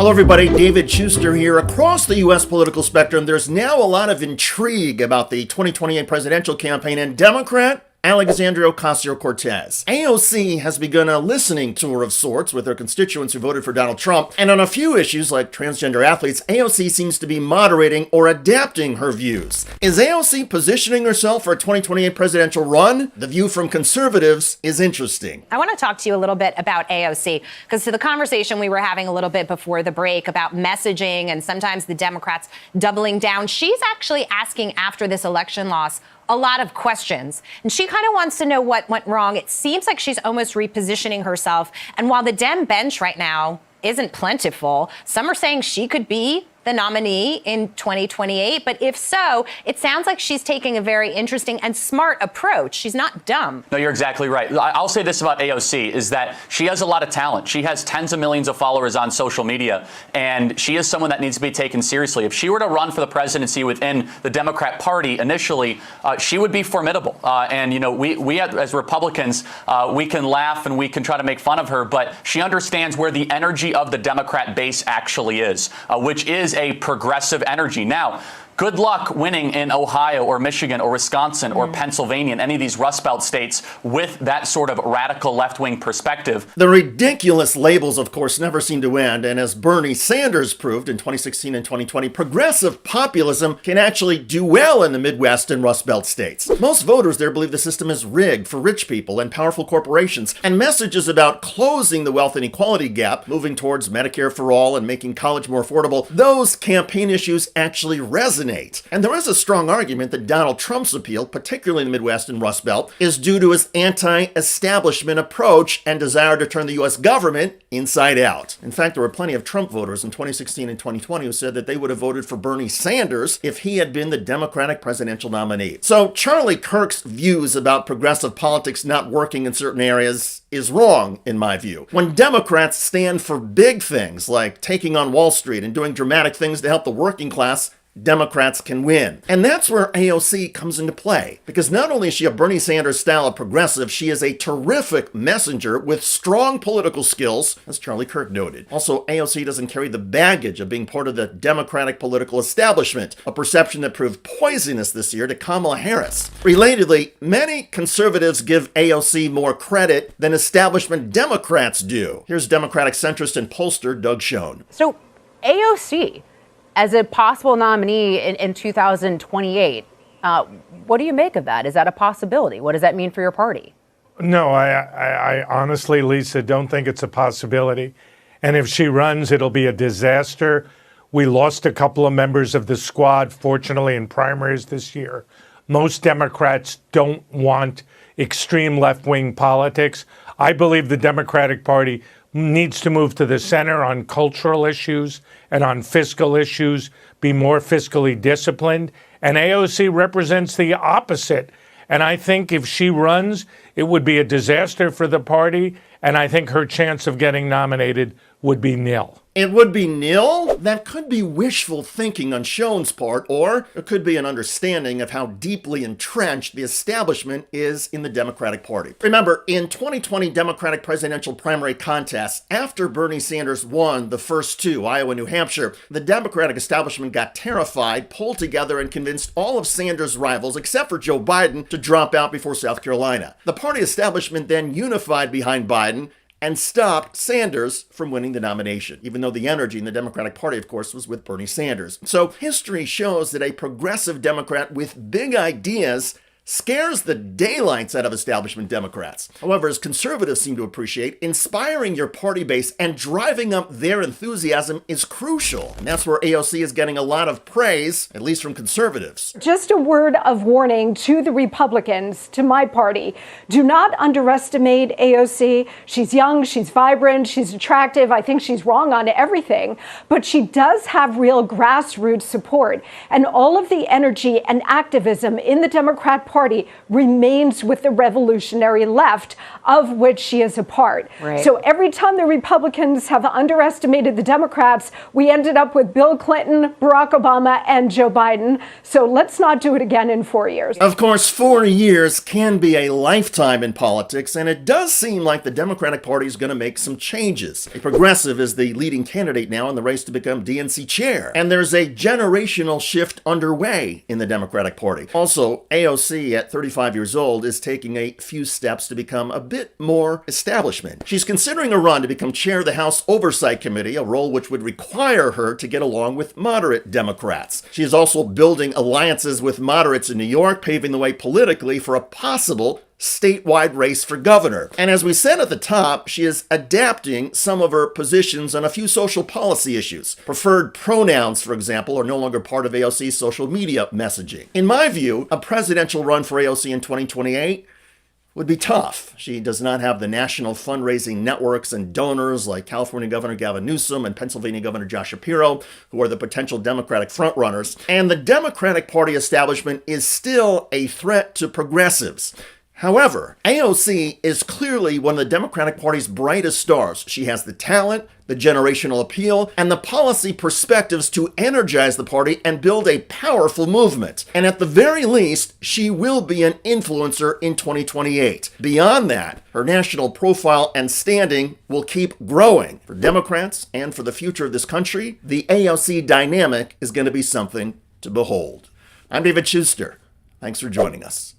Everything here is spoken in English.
Hello everybody, David Schuster here. Across the U.S. political spectrum, there's now a lot of intrigue about the 2028 presidential campaign, and Democrat Alexandria Ocasio-Cortez. AOC has begun a listening tour of sorts with her constituents who voted for Donald Trump, and on a few issues like transgender athletes, AOC seems to be moderating or adapting her views. Is AOC positioning herself for a 2028 presidential run? The view from conservatives is interesting. I want to talk to you a little bit about AOC, because to the conversation we were having a little bit before the break about messaging and sometimes the Democrats doubling down, she's actually asking after this election loss a lot of questions. And she kind of wants to know what went wrong. It seems like she's almost repositioning herself. And while the Dem bench right now isn't plentiful, some are saying she could be the nominee in 2028. But if so, it sounds like she's taking a very interesting and smart approach. She's not dumb. No, you're exactly right. I'll say this about AOC is that she has a lot of talent. She has tens of millions of followers on social media, and she is someone that needs to be taken seriously. If she were to run for the presidency within the Democrat Party initially, she would be formidable. And, you know, we as Republicans, we can laugh and we can try to make fun of her, but she understands where the energy of the Democrat base actually is, which is a progressive energy. Now, good luck winning in Ohio or Michigan or Wisconsin or Pennsylvania and any of these Rust Belt states with that sort of radical left-wing perspective. The ridiculous labels, of course, never seem to end. And as Bernie Sanders proved in 2016 and 2020, progressive populism can actually do well in the Midwest and Rust Belt states. Most voters there believe the system is rigged for rich people and powerful corporations. And messages about closing the wealth inequality gap, moving towards Medicare for all and making college more affordable, those campaign issues actually resonate. And there is a strong argument that Donald Trump's appeal, particularly in the Midwest and Rust Belt, is due to his anti-establishment approach and desire to turn the U.S. government inside out. In fact, there were plenty of Trump voters in 2016 and 2020 who said that they would have voted for Bernie Sanders if he had been the Democratic presidential nominee. So Charlie Kirk's views about progressive politics not working in certain areas is wrong, in my view. When Democrats stand for big things like taking on Wall Street and doing dramatic things to help the working class, Democrats can win. And that's where AOC comes into play. Because not only is she a Bernie Sanders style of progressive, she is a terrific messenger with strong political skills, as Charlie Kirk noted. Also, AOC doesn't carry the baggage of being part of the Democratic political establishment, a perception that proved poisonous this year to Kamala Harris. Relatedly, many conservatives give AOC more credit than establishment Democrats do. Here's Democratic centrist and pollster Doug Schoen. So AOC, as a possible nominee in 2028, what do you make of that? Is that a possibility? What does that mean for your party? No, I honestly, Lisa, don't think it's a possibility. And if she runs, it'll be a disaster. We lost a couple of members of the squad, fortunately, in primaries this year. Most Democrats don't want extreme left-wing politics. I believe the Democratic Party needs to move to the center on cultural issues and on fiscal issues, be more fiscally disciplined. And AOC represents the opposite. And I think if she runs, it would be a disaster for the party. And I think her chance of getting nominated would be nil. It would be nil? That could be wishful thinking on Schoen's part, or it could be an understanding of how deeply entrenched the establishment is in the Democratic Party. Remember, in 2020 Democratic presidential primary contests, after Bernie Sanders won the first two, Iowa and New Hampshire, the Democratic establishment got terrified, pulled together, and convinced all of Sanders' rivals, except for Joe Biden, to drop out before South Carolina. The party establishment then unified behind Biden and stopped Sanders from winning the nomination, even though the energy in the Democratic Party, of course, was with Bernie Sanders. So history shows that a progressive Democrat with big ideas scares the daylights out of establishment Democrats. However, as conservatives seem to appreciate, inspiring your party base and driving up their enthusiasm is crucial. And that's where AOC is getting a lot of praise, at least from conservatives. Just a word of warning to the Republicans, to my party. Do not underestimate AOC. She's young, she's vibrant, she's attractive. I think she's wrong on everything, but she does have real grassroots support. And all of the energy and activism in the Democrat Party Party remains with the revolutionary left, of which she is a part. Right. So every time the Republicans have underestimated the Democrats, we ended up with Bill Clinton, Barack Obama, and Joe Biden. So let's not do it again in 4 years. Of course, 4 years can be a lifetime in politics, and it does seem like the Democratic Party is going to make some changes. A progressive is the leading candidate now in the race to become DNC chair, and there's a generational shift underway in the Democratic Party. Also, AOC, at 35 years old, is taking a few steps to become a bit more establishment. She's considering a run to become chair of the House Oversight Committee, a role which would require her to get along with moderate Democrats. She is also building alliances with moderates in New York, paving the way politically for a possible statewide race for governor. And as we said at the top, she is adapting some of her positions on a few social policy issues. Preferred pronouns, for example, are no longer part of AOC's social media messaging. In my view, a presidential run for AOC in 2028 would be tough. She does not have the national fundraising networks and donors like California Governor Gavin Newsom and Pennsylvania Governor Josh Shapiro, who are the potential Democratic frontrunners. And the Democratic Party establishment is still a threat to progressives. However, AOC is clearly one of the Democratic Party's brightest stars. She has the talent, the generational appeal, and the policy perspectives to energize the party and build a powerful movement. And at the very least, she will be an influencer in 2028. Beyond that, her national profile and standing will keep growing. For Democrats and for the future of this country, the AOC dynamic is going to be something to behold. I'm David Schuster. Thanks for joining us.